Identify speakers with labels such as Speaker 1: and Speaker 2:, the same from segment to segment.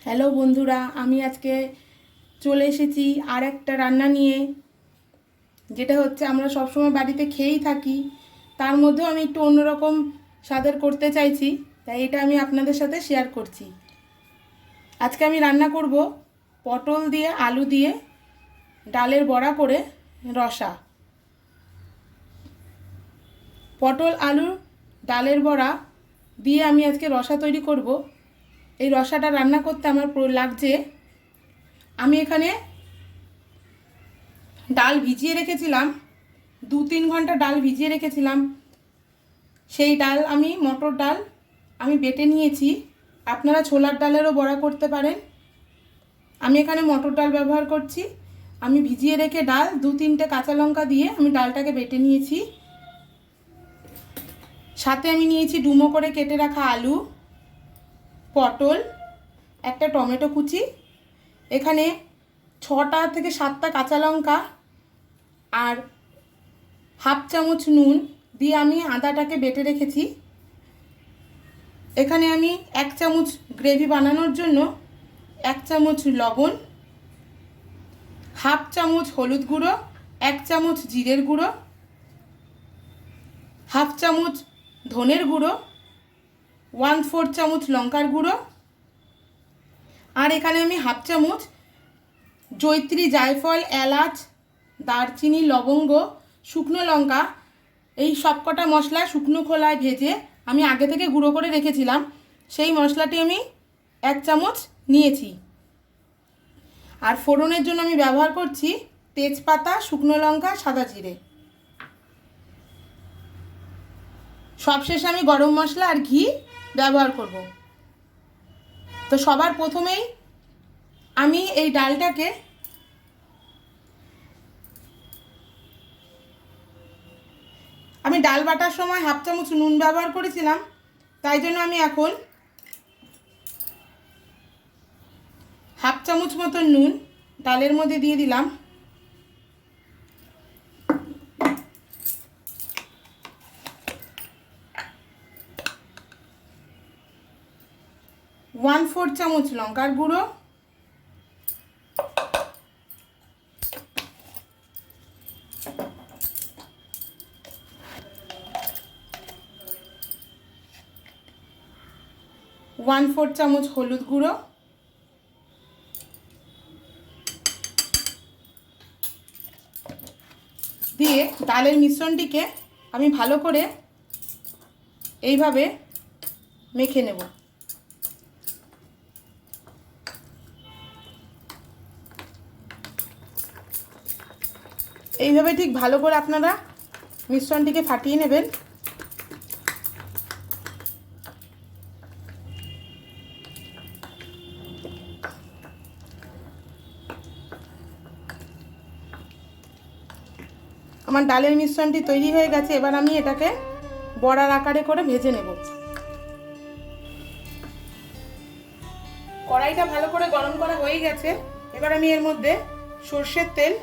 Speaker 1: Hello বন্ধুরা, আমি আজকে চলে এসেছি আর একটা রান্না নিয়ে, যেটা হচ্ছে আমরা সবসময় বাড়িতে খেয়েই থাকি। তার মধ্যেও আমি একটু অন্যরকম স্বাদের করতে চাইছি, তাই এটা আমি আপনাদের সাথে শেয়ার করছি। আজকে আমি রান্না করব পটল দিয়ে আলু দিয়ে ডালের বড়া করে রসা। পটল আলু ডালের বড়া দিয়ে আমি আজকে রসা তৈরি করব। এই রসাটা রান্না করতে আমার লাগছে, আমি এখানে ডাল ভিজিয়ে রেখেছিলাম, 2-3 ঘন্টা ডাল ভিজিয়ে রেখেছিলাম। সেই ডাল আমি মটর ডাল আমি বেটে নিয়েছি। আপনারা ছোলার ডালেরও বড়া করতে পারেন। আমি এখানে মটর ডাল ব্যবহার করছি। আমি ভিজিয়ে রেখে ডাল 2-3টে কাঁচা লঙ্কা দিয়ে আমি ডালটাকে বেটে নিয়েছি। সাথে আমি নিয়েছি ডুমো করে কেটে রাখা আলু, পটল, একটা টমেটো কুচি, এখানে 6টা থেকে 7টা কাঁচা লঙ্কা আর হাফ চামচ নুন দিয়ে আমি আদাটাকে বেটে রেখেছি। এখানে আমি 1 চামচ গ্রেভি বানানোর জন্য 1 চামচ লবণ, হাফ চামচ হলুদ গুঁড়ো, 1 চামচ জিরের গুঁড়ো, হাফ চামচ ধনের গুঁড়ো, 1/4 চামচ লঙ্কার গুঁড়ো, আর এখানে আমি হাফ চামচ জয়িত্রী, জায়ফল, এলাচ, দারচিনি, লবঙ্গ, শুকনো লঙ্কা, এই সবকটা মশলা শুকনো খোলায় ভেজে আমি আগে থেকে গুঁড়ো করে রেখেছিলাম। সেই মশলাটি আমি 1 চামচ নিয়েছি। আর ফোড়নের জন্য আমি ব্যবহার করছি তেজপাতা, শুকনো লঙ্কা, সাদা জিরে। সবশেষে আমি গরম মশলা আর ঘি ব্যবহার করব। তো সবার প্রথমেই আমি এই ডালটাকে আমি ডাল বাটার সময় হাফ চামচ নুন ব্যবহার করেছিলাম, তাই জন্য আমি এখন হাফ চামচ মতো নুন ডালের মধ্যে দিয়ে দিলাম। ওয়ান 4 চামচ লঙ্কার গুঁড়ো, 1/4 চামচ হলুদ গুঁড়ো, দিয়ে ডালের মিশ্রণটিকে আমি ভালো করে এইভাবে মেখে নেব। এইভাবে ঠিক ভালো করে আপনারা মিশ্রণটিকে ফাটিয়ে নেবেন। আমার ডালের মিশ্রণটি তৈরি হয়ে গেছে। এবার আমি এটাকে বড়ার আকারে করে ভেজে নেব। কড়াইটা ভালো করে গরম করা হয়ে গেছে। এবার আমি এর মধ্যে সরষের তেল,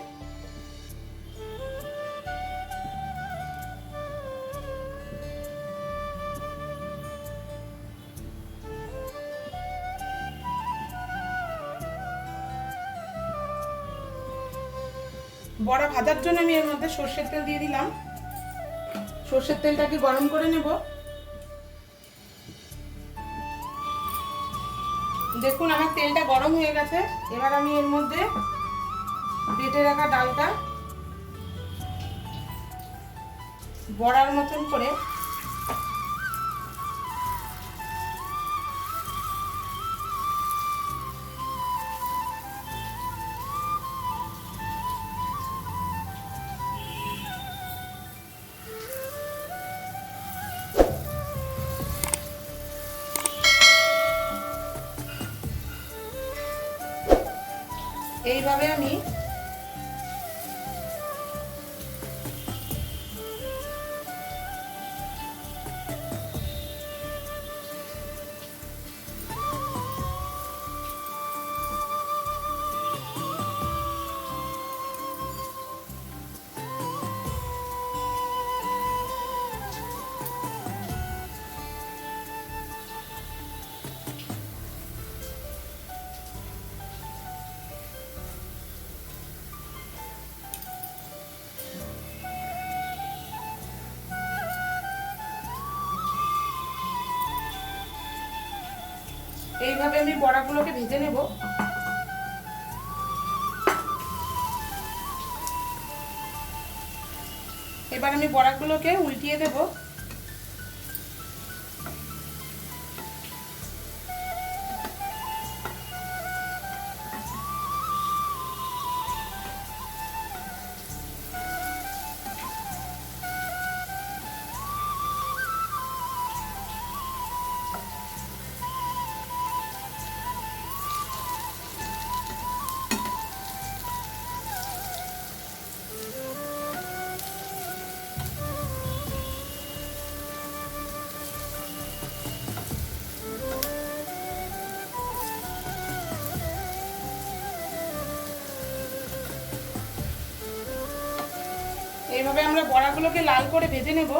Speaker 1: বড়া ভাজার জন্য আমি এর মধ্যে সরষের তেল দিয়ে দিলাম। সরষের তেলটাকে গরম করে নেব। দেখুন আমার তেলটা গরম হয়ে গেছে। এবার আমি এর মধ্যে বেটে রাখা ডালটা বড়ার মতন করে এইভাবে আমি এইভাবে আমি বড়াগুলোকে ভেজে নেব। এবার আমি বড়াগুলোকে উল্টিয়ে দেব। এইভাবে আমরা বড়াগুলোকে লাল করে ভেজে নেব।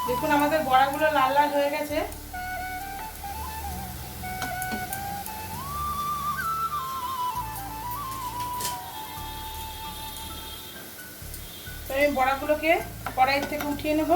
Speaker 1: দেখুন আমাদের বড়াগুলো লাল লাল হয়ে গেছে। আমি বড়াগুলোকে কড়াই থেকে উঠিয়ে নেব।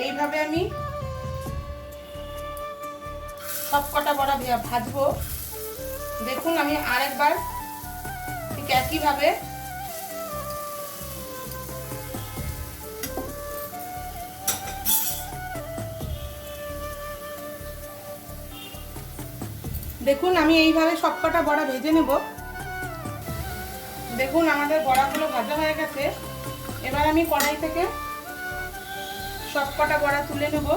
Speaker 1: এইভাবে আমি সব কটা বড়া ভাজবো। দেখুন আমি আরেকবার ঠিক একইভাবে দেখুন আমি এইভাবে সব কটা বড়া ভেজে নেব। দেখুন আমাদের বড়াগুলো ভাজা হয়ে গেছে। এবার আমি কড়াই থেকে সব কটা বড়া তুলে নেব।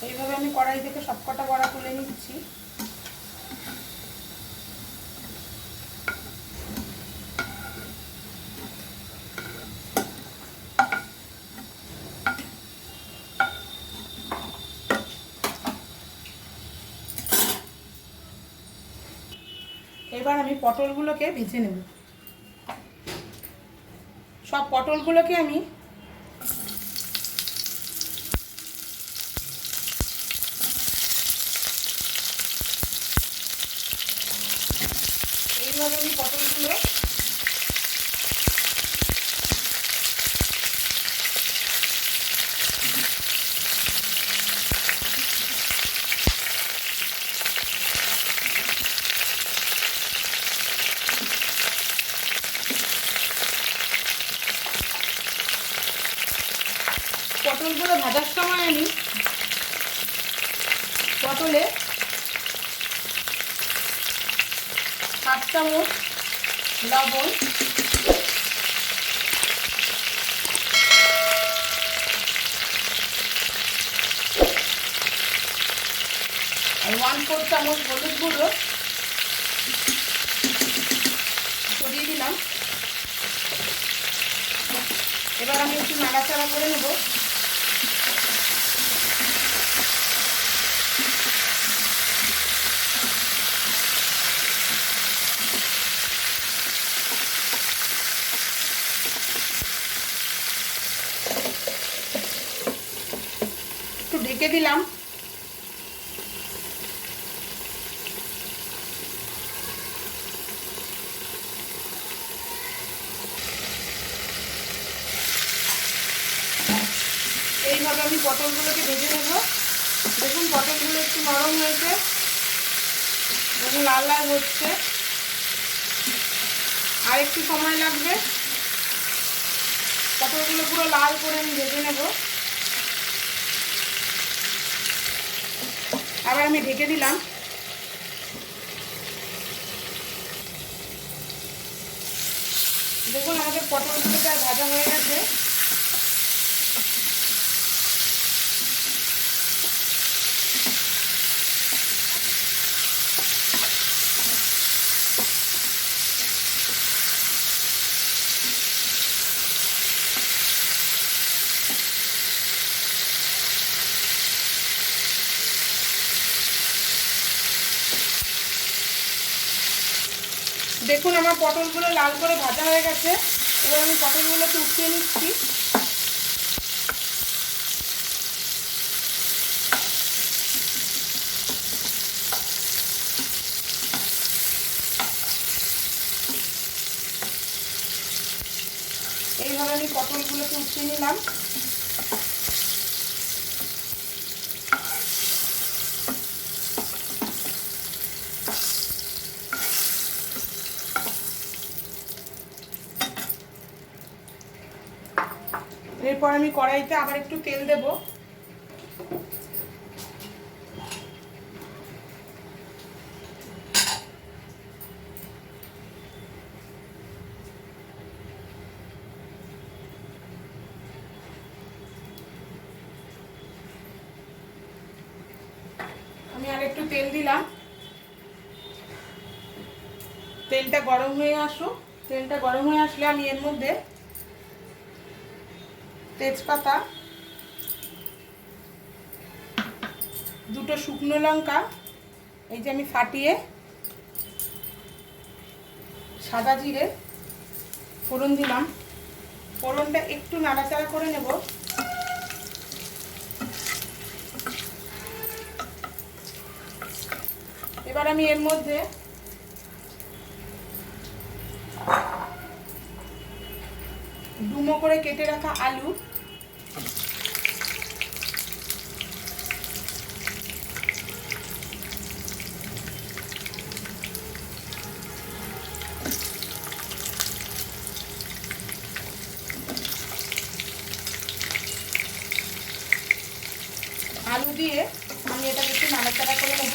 Speaker 1: এইভাবে আমি কড়াই থেকে সব কটা বড়া তুলে নিচ্ছি। এবার আমি পটলগুলোকে ভেজে নেব। সব পটলগুলোকে আমি এইভাবে পটলগুলো ভাজার সময় আমি পটলে 7 চামচ লবণ, আর 1/4 চামচ হলুদ গুঁড়ো ছড়িয়ে দিলাম। এবার আমি একটু নাড়াচাড়া করে নেব। একটু ঢেকে দিলাম। এইভাবে আমি পটলগুলোকে ভেজে নেব। দেখুন পটলগুলো একটু নরম হয়েছে, দেখুন লাল লাল হচ্ছে, আর একটু সময় লাগবে। পটলগুলো পুরো লাল করে আমি ভেজে নেব। আবার আমি ঢেকে দিলাম। দেখুন আমাদের পটলগুলো প্রায় ভাজা হয়ে গেছে। দেখুন আমার পটলগুলো লাল করে ভাজা হয়ে গেছে। এবার আমি পটলগুলোকে উঠিয়ে নিচ্ছি। এইভাবে আমি পটলগুলোকে উঠিয়ে নিলাম। এরপর আমি কড়াইতে আবার একটু তেল দেব। আমি আর একটু তেল দিলাম। তেলটা গরম হয়ে আসুক। তেলটা গরম হয়ে আসলে আমি এর মধ্যে তেজপাতা, দুটো শুকনো লঙ্কা এই যে আমি ফাটিয়ে, সাদা জিরে ফোড়ন দিলাম। ফোড়নটা একটু নাড়াচাড়া করে নেব। এবার আমি এর মধ্যে ডুমো করে কেটে রাখা আলু, আলু দিয়ে আমি এটা একটু নাড়াচাড়া করে নেব।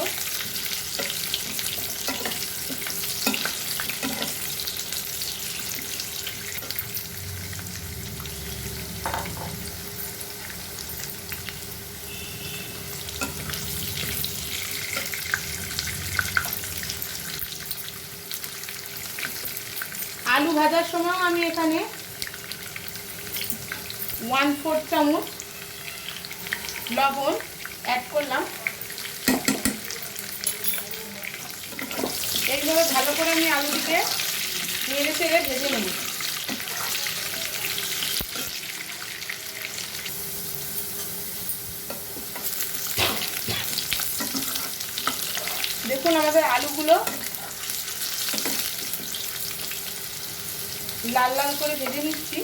Speaker 1: আলু ভাজার সময় আমি এখানে 1/4 চামচ লবণ অ্যাড করলাম। এইভাবে ভালো করে আমি আলুটিকে নেড়ে চেড়ে ভেজে নেব। দেখুন আমাদের আলুগুলো লাল লাল করে ভেজে নিচ্ছি।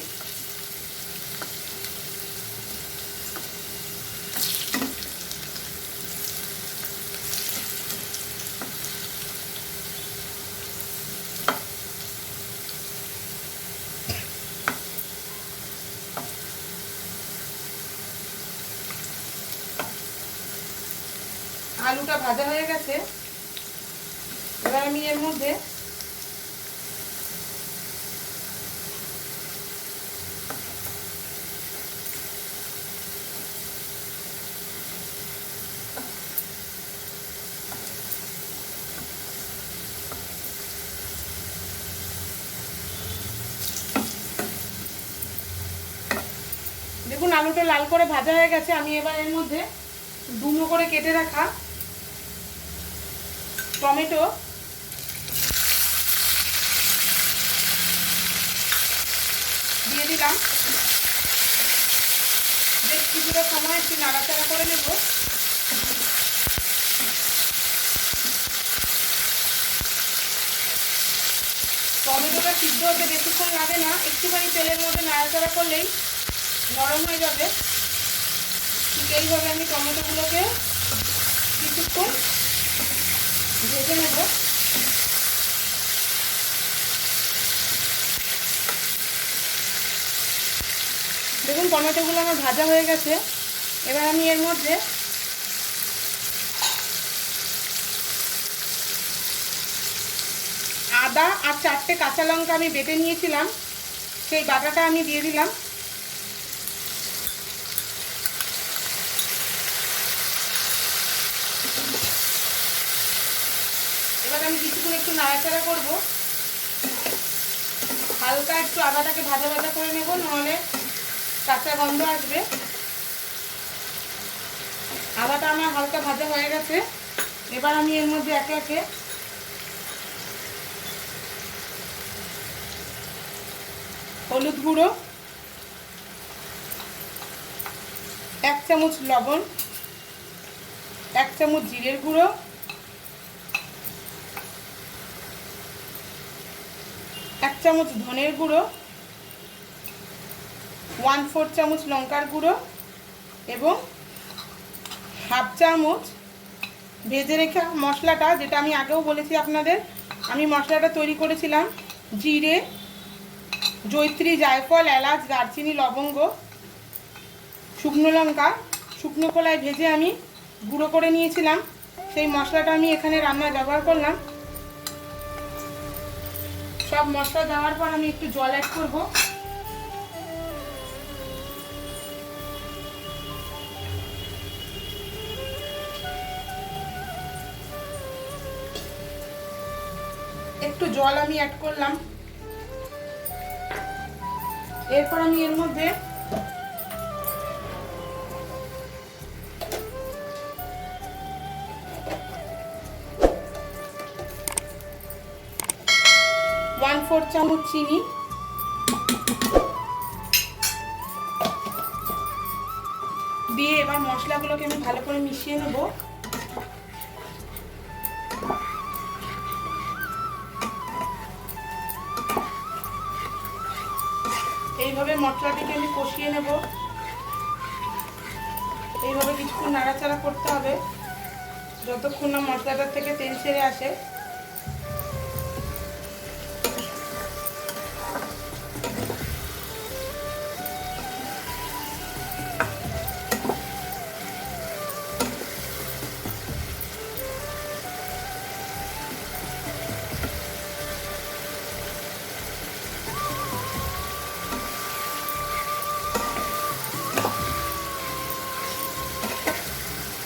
Speaker 1: আলুটা ভাজা হয়ে গেছে। এবার আমি এর মধ্যে দেখুন আলুটা লাল করে ভাজা হয়ে গেছে। আমি এবার এর মধ্যে ডুমো করে কেটে রাখা টমেটো, দিয়ে দিলাম। বেশ কিছুটা সময় একটু নাড়াচাড়া করে নেব। টমেটোটা সিদ্ধ হতে বেশিক্ষণ লাগে না, একটুখানি তেলের মধ্যে নাড়াচাড়া করলেই নরম হয়ে যাবে। ঠিক এইভাবে আমি টমেটোগুলোকে কিছুক্ষণ ভেজে নেব। দেখুন টমেটোগুলো আমার ভাজা হয়ে গেছে। এবার আমি এর মধ্যে আদা আর 4টে কাঁচা লঙ্কা আমি বেটে নিয়েছিলাম সেই বাটাটা আমি দিয়ে দিলাম। এবার আমি কিছুক্ষণ একটু নাড়াচাড়া করব, হালকা একটু আদাটাকে ভাজা ভাজা করে নেব, নাহলে কাঁচা গন্ধ আসবে। আদাটা আমার হালকা ভাজা হয়ে গেছে। এবার আমি এর মধ্যে একে একে হলুদ গুঁড়ো, 1 চামচ লবণ, 1 চামচ জিরের গুঁড়ো, 1 চামচ ধনের গুঁড়ো, 1/4 চামচ লঙ্কার গুঁড়ো এবং 1/2 চামচ ভেজে রেখে মশলাটা, যেটা আমি আগেও বলেছি আপনাদের, আমি মশলাটা তৈরি করেছিলাম জিরে, জয়িত্রী, জায়ফল, এলাচ, দারচিনি, লবঙ্গ, শুকনো লঙ্কা শুকনো কলায় ভেজে আমি গুঁড়ো করে নিয়েছিলাম। সেই মশলাটা আমি এখানে রান্নায় ব্যবহার করলাম। সব মশলা দেওয়ার পর আমি একটু জল অ্যাড করব। একটু জল আমি অ্যাড করলাম। এরপর আমি এর মধ্যে ওয়ান-ফোর্থ চামচ চিনি, দিয়ে এবার মশলাগুলোকে আমি ভালো করে মিশিয়ে নেব। এইভাবে মশলাটিকে আমি কষিয়ে নেব। এইভাবে কিছুক্ষণ নাড়াচাড়া করতে হবে যতক্ষণ না মশলাটার থেকে তেল ছেড়ে আসে।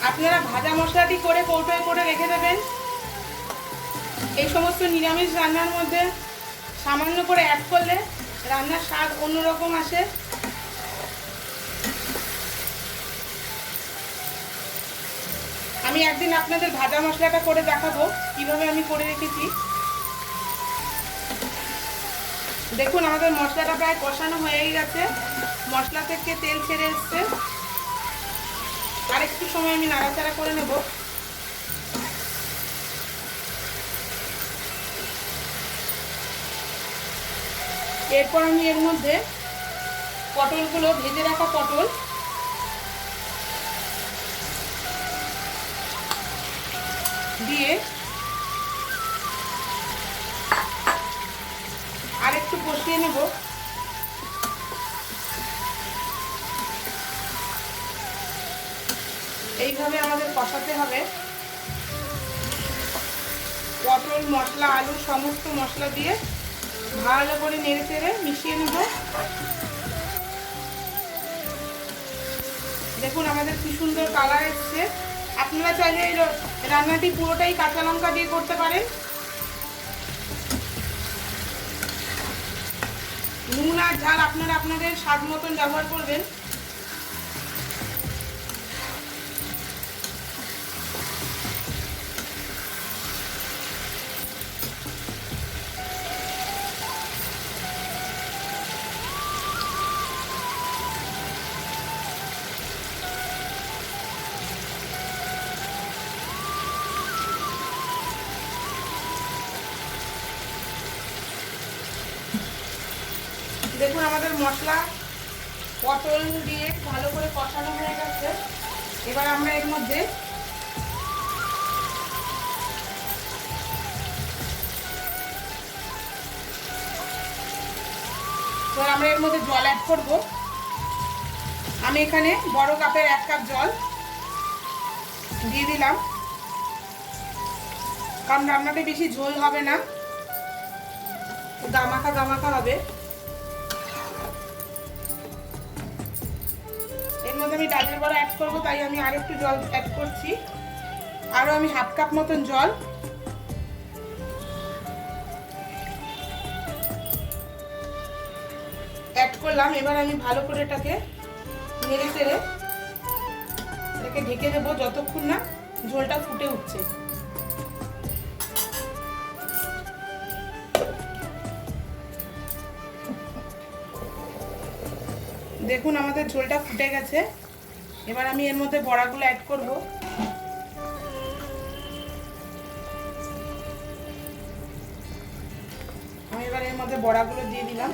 Speaker 1: আপনারা ভাজা মশলাটি করে কৌটোয় করে রেখে দেবেন। এই সমস্ত নিরামিষ রান্নার মধ্যে সামান্য করে অ্যাড করলে রান্নার স্বাদ অন্যরকম আসে। আমি একদিন আপনাদের ভাজা মশলাটা করে দেখাবো কিভাবে আমি করে রেখেছি। দেখুন আমাদের মশলাটা প্রায় কষানো হয়েই গেছে, মশলা থেকে তেল ছেড়ে এসছে। আর একটু সময় আমি নাড়াচাড়া করে নেব। এরপর আমি এর মধ্যে পটলগুলো, ভেজে রাখা পটল দিয়ে আর একটু কষিয়ে নেব। এইভাবে আমাদের কষাতে হবে। পটল, মশলা, আলু সমস্ত মশলা দিয়ে ভালো করে নেড়ে চেড়ে মিশিয়ে নেব। দেখুন আমাদের কি সুন্দর কালার এসছে। আপনারা চাইলে এই রান্নাটি পুরোটাই কাঁচা লঙ্কা দিয়ে করতে পারেন। নুন আর ঝাল আপনারা আপনাদের স্বাদ মতন ব্যবহার করবেন। দেখুন আমাদের মশলা পটল দিয়ে ভালো করে কষানো হয়ে গেছে। এবার আমরা এর মধ্যে জল অ্যাড করব। আমি এখানে বড় কাপের 1 কাপ জল দিয়ে দিলাম, কারণ রান্নাতে বেশি ঝোল হবে না, গামাখা গামাখা হবে। আমি ডালের বড়া অ্যাড করব, তাই আমি আর একটু জল অ্যাড করছি। আরও আমি হাফ কাপ মতন জল। অ্যাড করলাম। এবার আমি ভালো করে এটাকে নেড়ে চেড়ে এটাকে ঢেকে দেবো যতক্ষণ না ঝোলটা ফুটে উঠছে। দেখুন আমাদের ঝোলটা ফুটে গেছে। এবার আমি এর মধ্যে বড়াগুলো অ্যাড করব। আমি এবার এর মধ্যে বড়াগুলো দিয়ে দিলাম।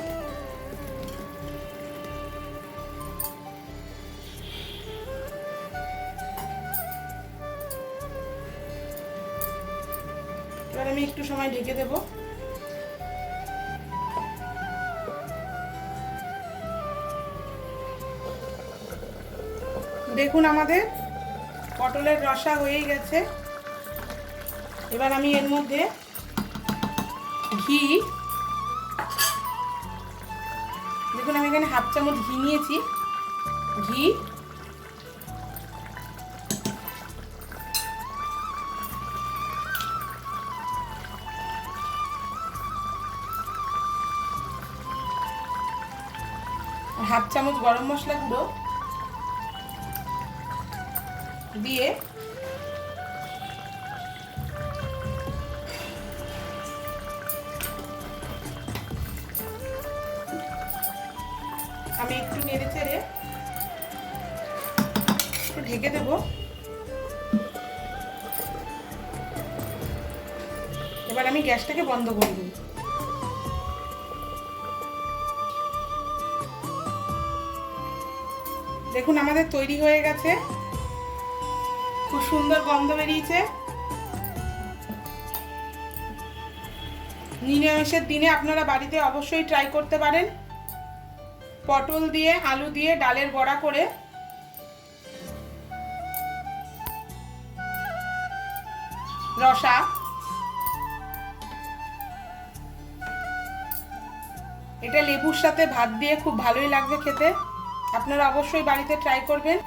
Speaker 1: এবার আমি একটু সময় ঢেকে দেব। দেখুন আমাদের পটলের রসা হয়েই গেছে। এবার আমি এর মধ্যে ঘি, দেখুন আমি এখানে হাফ চামচ ঘি নিয়েছি। ঘি, হাফ চামচ গরম মশলা গুঁড়ো দিয়ে আমি একটু নেড়ে চেড়ে একটু ঢেকে দেব। এবার আমি গ্যাসটাকে বন্ধ করে দিই। দেখুন আমাদের তৈরি হয়ে গেছে। খুব সুন্দর গন্ধ বেরিয়েছে। নিরামিষের দিনে আপনারা বাড়িতে অবশ্যই ট্রাই করতে পারেন। পটল দিয়ে আলু দিয়ে ডালের বড়া করে রসা, এটা লেবুর সাথে ভাত দিয়ে খুব ভালোই লাগবে খেতে। আপনারা অবশ্যই বাড়িতে ট্রাই করবেন।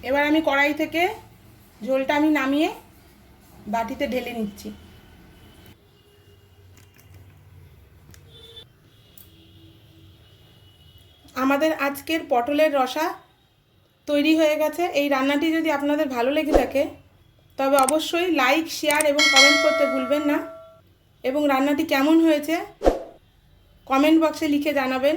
Speaker 1: এবার আমি কড়াই থেকে ঝোলটা আমি নামিয়ে বাটিতে ঢেলে নিচ্ছি। আমাদের আজকের পটলের রসা তৈরি হয়ে গেছে। এই রান্নাটি যদি আপনাদের ভালো লেগে থাকে তবে অবশ্যই লাইক, শেয়ার এবং কমেন্ট করতে ভুলবেন না। এবং রান্নাটি কেমন হয়েছে কমেন্ট বক্সে লিখে জানাবেন।